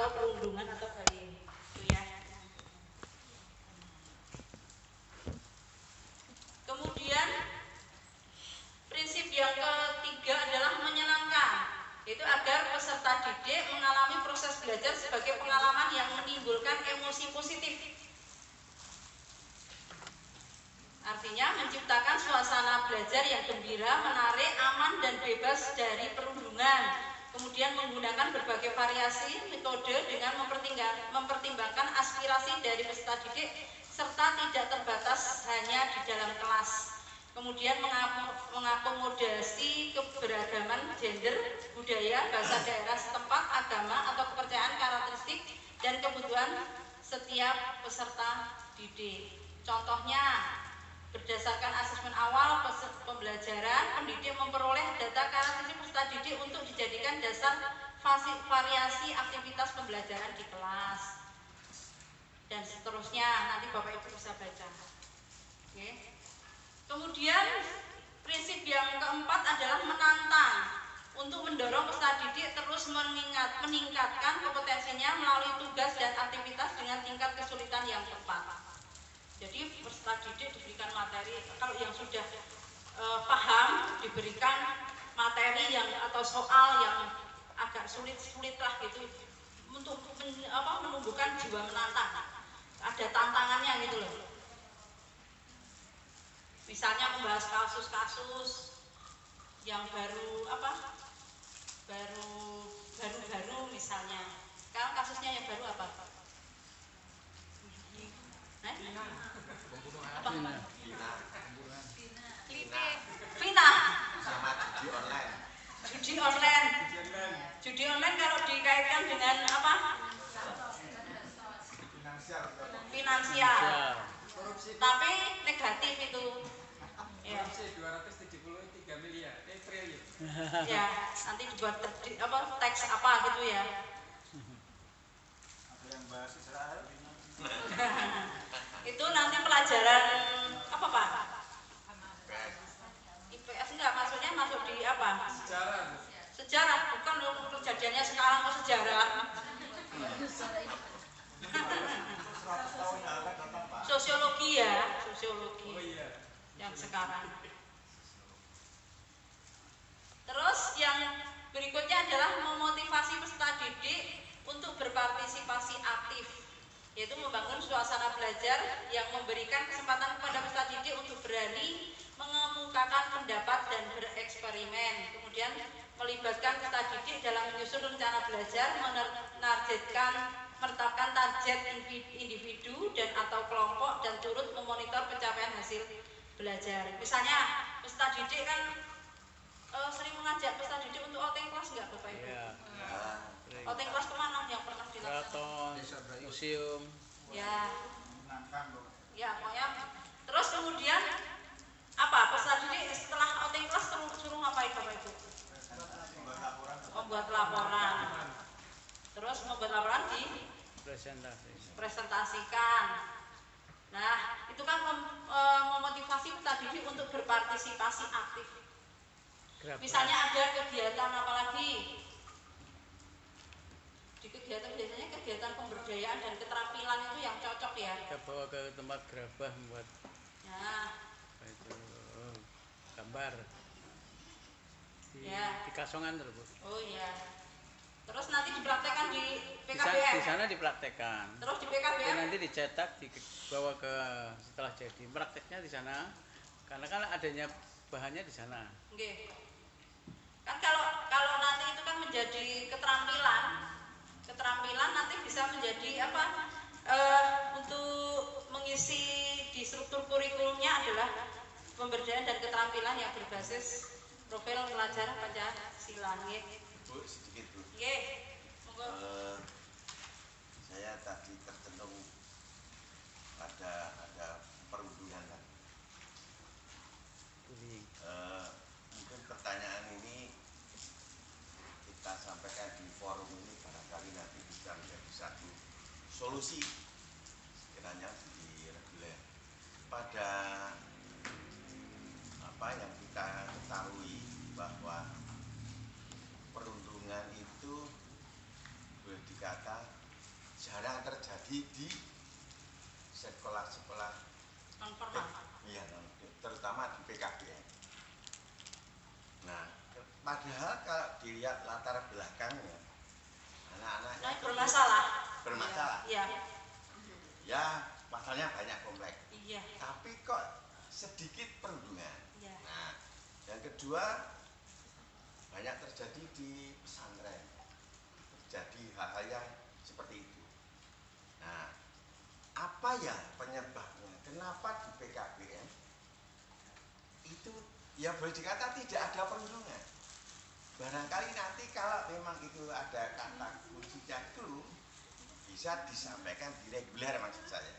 atau perundungan atau bayi itu ya. Kemudian prinsip yang ketiga adalah menyenangkan, yaitu agar peserta didik mengalami proses belajar sebagai pengalaman yang menimbulkan emosi positif. Artinya menciptakan suasana belajar yang gembira, menarik, aman dan bebas dari perundungan. Kemudian menggunakan berbagai variasi metode dengan mempertimbangkan aspirasi dari peserta didik serta tidak terbatas hanya di dalam kelas. Kemudian mengakomodasi keberagaman gender, budaya, bahasa daerah setempat, agama atau kepercayaan, karakteristik dan kebutuhan setiap peserta didik. Contohnya, berdasarkan asesmen awal pembelajaran, pendidik memperoleh data karakteristik peserta didik untuk dijadikan dasar variasi aktivitas pembelajaran di kelas. Dan seterusnya, nanti Bapak Ibu bisa baca. Oke. Kemudian prinsip yang keempat adalah menantang untuk mendorong peserta didik terus meningkatkan kompetensinya melalui tugas dan aktivitas dengan tingkat kesulitan yang tepat. Jadi peserta didik diberikan materi, kalau yang sudah paham diberikan materi yang atau soal yang agak sulit lah gitu untuk menumbuhkan jiwa menantang. Ada tantangannya gitu loh. Misalnya membahas kasus-kasus yang baru misalnya. Sekarang kasusnya yang baru apa? Vina sama judi online kalau dikaitkan dengan apa? Finansial. Tapi negatif itu. Ya. 273 miliar triliun. Ya, nanti dibuat teks apa gitu ya. Ada yang bahas Israel. Itu nanti pelajaran apa Pak? IPS enggak, maksudnya masuk di apa? Sejarah, bukan kejadiannya sekarang ke sejarah. Sosiologi ya, sosiologi. Yang sekarang. Terus yang berikutnya adalah memotivasi peserta didik untuk berpartisipasi aktif, yaitu membangun suasana belajar yang memberikan kesempatan kepada peserta didik untuk berani mengemukakan pendapat dan bereksperimen. Kemudian melibatkan peserta didik dalam menyusun rencana belajar, menetapkan target individu dan atau kelompok dan turut memonitor pencapaian hasil belajar. Misalnya peserta didik kan sering mengajak peserta didik untuk outing kelas enggak Bapak Ibu? Ya. Outing kelas kemana yang pernah dilakukan? Keraton, museum. Ya. Ya, pokoknya. Terus kemudian apa? Peserta didik setelah outing kelas suruh ngapain Bapak Ibu? Membuat laporan. Terus membuat laporan presentasikan. Nah, itu kan memotivasi peserta didik untuk berpartisipasi aktif. Misalnya ada kegiatan apa lagi? Di kegiatan biasanya kegiatan pemberdayaan dan keterampilan itu yang cocok ya. Kita bawa ke tempat gerabah membuat itu gambar di Kasongan terus. Oh iya. Terus nanti dipraktekkan di PKBM. Di sana dipraktekkan. Terus di PKBM nanti dicetak dibawa ke setelah jadi prakteknya di sana karena kan adanya bahannya di sana. Oke. Kan kalau nanti itu kan menjadi keterampilan nanti bisa menjadi apa? Untuk mengisi di struktur kurikulumnya adalah pemberdayaan dan keterampilan yang berbasis profil pelajar Pancasila. Bu, sedikit Bu. Monggo. Saya tadi tercentung ada perundungan kan. Mungkin pertanyaan ini kita sampaikan di forum ini barangkali nanti bisa menjadi satu solusi sekiranya di reguler pada apa yang kita ketahui bahwa perundungan itu boleh dikata jarang terjadi di sekolah-sekolah non formal. iya, terutama di PKBM. Nah, padahal kalau dilihat latar belakangnya, anak-anaknya Nah, bermasalah. Iya. Ya, pasalnya banyak kompleks. Iya. Tapi kok sedikit perundungan. Iya. Nah, yang kedua banyak terjadi di pesantren. Terjadi hal-hal yang seperti itu. Nah, apa ya penyebabnya? Kenapa di PKBM itu ya boleh dikata tidak ada perundungan? Barangkali nanti kalau memang itu ada kata kuncinya itu bisa disampaikan di reguler maksud saya.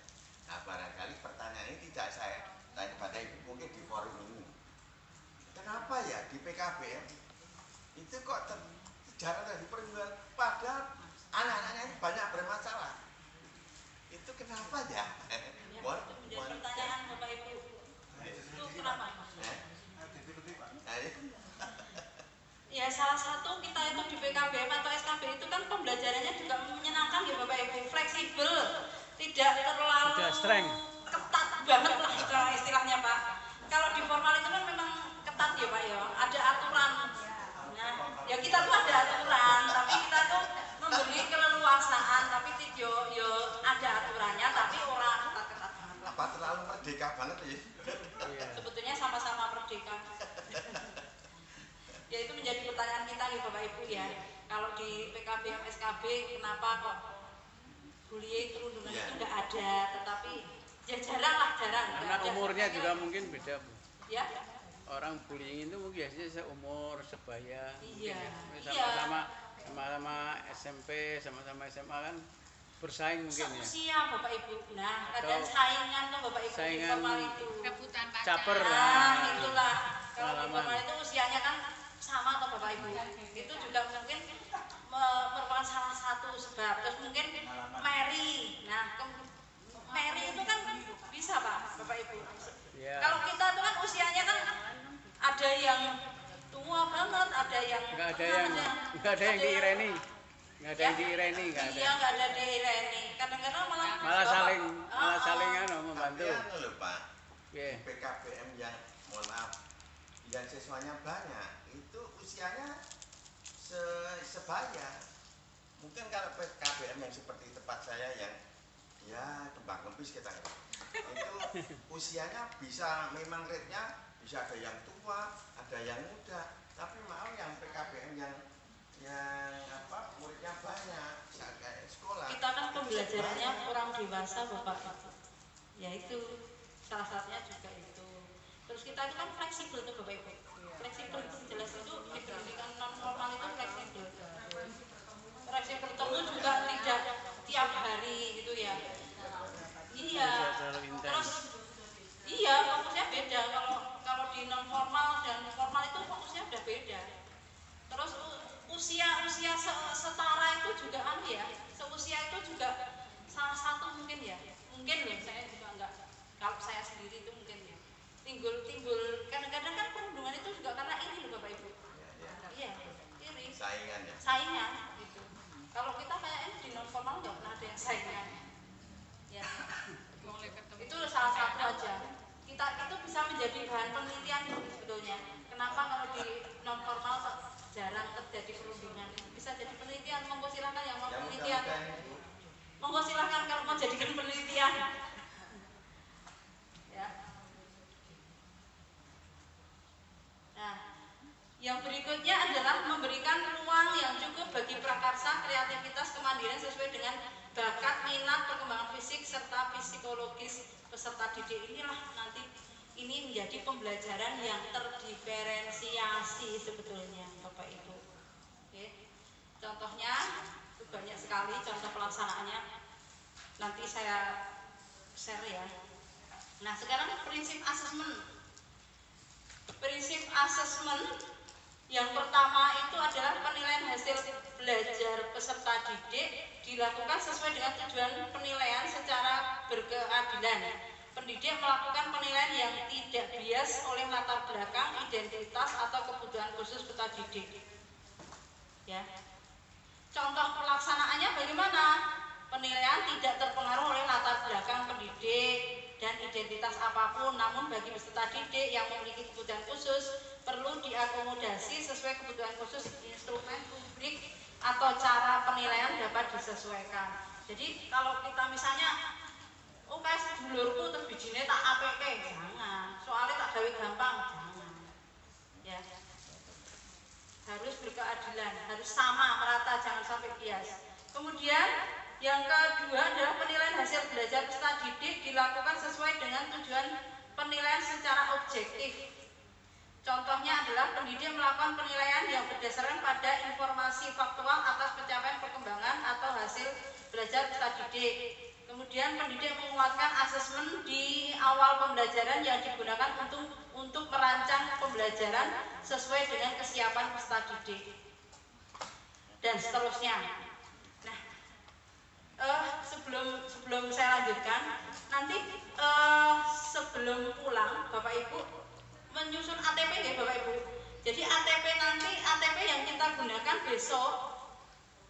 Nah, barangkali pertanyaan ini tidak saya tanya pada Ibu mungkin di forum ini. Kenapa ya di PKBM itu kok jarang terjadi perundungan? Padahal anak-anaknya ini banyak bermasalah. Itu kenapa ya? Ya, itu menjadi pertanyaan Bapak Ibu. Itu kenapa? Ya salah satu kita itu di PKBM atau SKB itu kan pembelajarannya juga menyenangkan ya Bapak Ibu, fleksibel, tidak terlalu ketat banget lah kalau istilahnya Pak. Kalau di formal itu kan memang ketat ya Pak ya, ada aturan. Nah, ya kita tuh ada aturan, tapi kita tuh memberi keleluasaan, tapi yo ada aturannya, tapi orang ketat-ketat banget. Apa terlalu merdeka banget ya? Sebetulnya sama-sama merdeka. Ya itu menjadi pertanyaan kita nih Bapak Ibu ya. Kalau di PKBM SKB kenapa kok bullying perundungan itu enggak ada, tetapi ya jarang. Karena umurnya juga mungkin beda Bu. Ya. Orang bullying itu mungkin biasanya seumur sebaya. Iya. Sama-sama SMP, sama-sama SMA kan bersaing mungkin ya. Seusia Bapak Ibu. Nah, kadang saingan tuh Bapak Ibu di formal itu. Rebutan pacar. Caper. Nah, itulah. Kalau di formal itu usianya kan sama atau Bapak Ibu. Itu juga mungkin merupakan salah satu sebab. Terus mungkin Mary. Nah, Mary itu kan bisa Pak, Bapak Ibu. Ya. Kalau kita tuh kan usianya kan ada yang tua banget, ada yang Enggak ada yang diireni. Enggak ada yang diireni, enggak ada. Iya, enggak ada diireni. Kadang-kadang Malah saling membantu. Tapi loh Pak, Yeah. PKBM yang mohon maaf, yang siswanya banyak itu usianya sebaya. Mungkin kalau PKBM yang seperti tempat saya yang ya kembang kempis kita itu usianya bisa memang rate-nya bisa ada yang tua, ada yang muda, tapi mau yang PKBM yang muridnya banyak saat kayak sekolah. kita kan pembelajarannya orang dewasa Bapak Ibu. Ya itu salah satunya juga itu. Terus kita itu kan fleksibel tuh Bapak Ibu. Fleksibel itu jelas itu di pendidikan non formal itu fleksibel. Fleksibel itu juga tidak tiap hari gitu ya. Iya. Terus iya fokusnya beda. Kalau di non formal dan formal itu fokusnya udah beda. Terus usia setara itu juga ya. Seusia itu juga salah satu mungkin ya. Mungkin loh saya juga enggak. Kalau saya sendiri itu mungkin ya. Timbul kadang-kadang kan perundungan itu juga karena iri loh Bapak Ibu. Iya, iri. Saingan ya. Saingan gitu. Kalau kita kayaknya di non formal nggak pernah ada yang saingan. Ya. Itu salah satu aja. Kita itu bisa menjadi bahan penelitian sebetulnya. Kenapa kalau di non formal jarang terjadi perundungan? Bisa jadi penelitian. Monggo silakan yang mau penelitian. Monggo silakan kalau mau jadikan penelitian. Ya. Nah, yang berikutnya adalah memberikan ruang yang cukup bagi prakarsa, kreativitas, kemandirian sesuai dengan bakat, minat, perkembangan fisik serta psikologis peserta didik. Inilah nanti ini menjadi pembelajaran yang terdiferensiasi sebetulnya Bapak Ibu. Oke. Contohnya itu banyak sekali contoh pelaksanaannya. Nanti saya share ya. Nah, sekarang prinsip asesmen. Prinsip asesmen yang pertama itu adalah penilaian hasil belajar peserta didik dilakukan sesuai dengan tujuan penilaian secara berkeadilan. Pendidik melakukan penilaian yang tidak bias oleh latar belakang, identitas atau kebutuhan khusus peserta didik. Ya. Contoh pelaksanaannya bagaimana? penilaian tidak terpengaruh oleh latar belakang pendidik dan identitas apapun, namun bagi peserta didik yang memiliki kebutuhan khusus perlu diakomodasi sesuai kebutuhan khusus. Instrumen rubrik atau cara penilaian dapat disesuaikan. Jadi kalau kita misalnya UKS dulurku terus bijine tak APK, jangan. Soalnya tak gawe gampang, jangan. Ya. Harus berkeadilan, harus sama, merata, jangan sampai bias. Kemudian yang kedua adalah penilaian hasil belajar peserta didik dilakukan sesuai dengan tujuan penilaian secara objektif. Contohnya adalah pendidik melakukan penilaian yang berdasarkan pada informasi faktual atas pencapaian perkembangan atau hasil belajar peserta didik. Kemudian pendidik menguatkan asesmen di awal pembelajaran yang digunakan untuk merancang pembelajaran sesuai dengan kesiapan peserta didik. Dan seterusnya. Nah, sebelum saya lanjutkan, nanti sebelum pulang Bapak Ibu menyusun ATP ya Bapak Ibu. Jadi ATP yang kita gunakan besok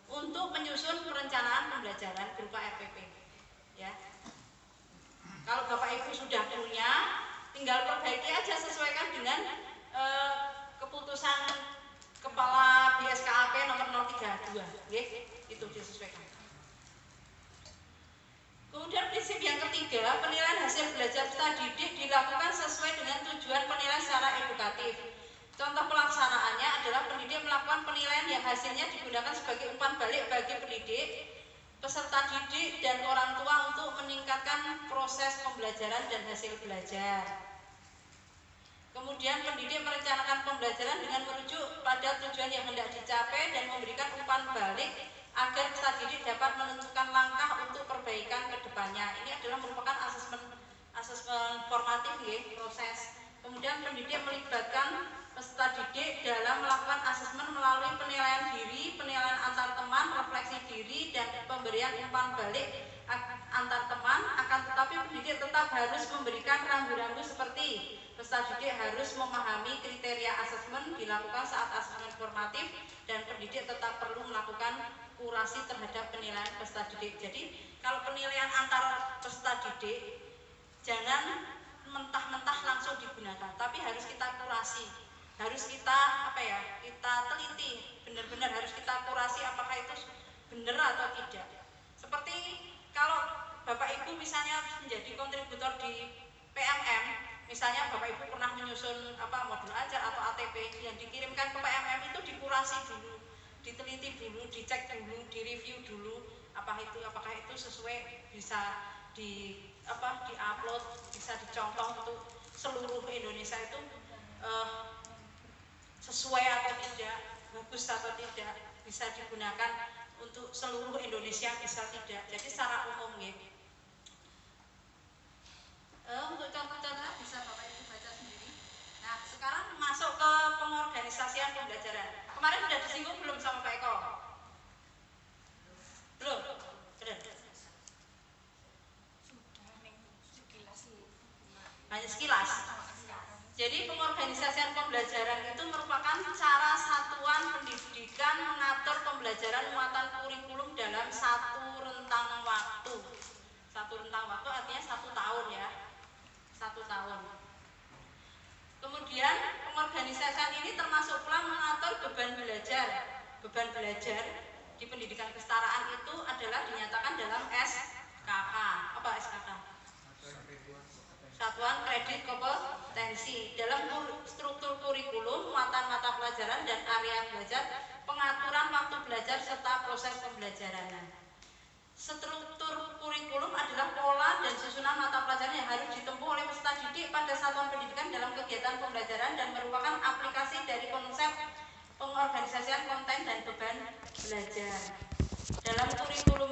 untuk menyusun perencanaan pembelajaran berupa RPP. Ya. Kalau Bapak Ibu sudah punya, tinggal perbaiki aja sesuaikan dengan keputusan Kepala BSKAP nomor 032, itu disesuaikan. Kemudian prinsip yang ketiga, penilaian hasil belajar peserta didik dilakukan sesuai dengan tujuan penilaian secara edukatif. Contoh pelaksanaannya adalah pendidik melakukan penilaian yang hasilnya digunakan sebagai umpan balik bagi pendidik, peserta didik, dan orang tua untuk meningkatkan proses pembelajaran dan hasil belajar. Kemudian pendidik merencanakan pembelajaran dengan merujuk pada tujuan yang hendak dicapai dan memberikan umpan balik agar peserta didik dapat menentukan langkah untuk perbaikan ke depannya. Ini adalah merupakan asesmen formatif ya, proses. Kemudian pendidik melibatkan peserta didik dalam melakukan asesmen melalui penilaian diri, penilaian antar teman, refleksi diri, dan pemberian umpan balik antar teman. Akan tetapi pendidik tetap harus memberikan rambu-rambu seperti peserta didik harus memahami kriteria asesmen dilakukan saat asesmen formatif, dan pendidik tetap perlu melakukan kurasi terhadap penilaian peserta didik. Jadi kalau penilaian antar peserta didik jangan mentah-mentah langsung digunakan, tapi harus kita kurasi, harus kita kita teliti, benar-benar harus kita kurasi apakah itu benar atau tidak. Seperti kalau Bapak Ibu misalnya menjadi kontributor di PMM, misalnya Bapak Ibu pernah menyusun modul ajar atau ATP yang dikirimkan ke PMM, itu dikurasi dulu, diteliti dulu, dicek dulu, direview dulu, apakah itu sesuai, bisa di-upload, bisa dicontoh untuk seluruh Indonesia itu sesuai atau tidak, bagus atau tidak, bisa digunakan untuk seluruh Indonesia bisa tidak. Jadi secara umum ya. Untuk contoh-contohnya bisa Bapak Ibu baca sendiri. Nah, sekarang masuk ke pengorganisasian pembelajaran. Kemarin sudah disinggung belum sama Pak Eko? Belum? Belum. Hanya sekilas. Jadi pengorganisasian pembelajaran itu merupakan cara satuan pendidikan mengatur pembelajaran muatan kurikulum dalam satu rentang waktu. Satu rentang waktu artinya 1 tahun ya. 1 tahun. Kemudian pengorganisasian ini termasuk pula mengatur beban belajar. Beban belajar di pendidikan kesetaraan itu adalah dinyatakan dalam SKK. Apa SKK? Satuan Kredit Kompetensi. Dalam struktur kurikulum, muatan mata pelajaran dan area belajar, pengaturan waktu belajar serta proses pembelajaran. Struktur kurikulum adalah pola dan susunan mata pelajaran yang harus ditempuh oleh peserta didik pada satuan pendidikan dalam kegiatan pembelajaran dan merupakan aplikasi dari konsep pengorganisasian konten dan beban belajar. Dalam kurikulum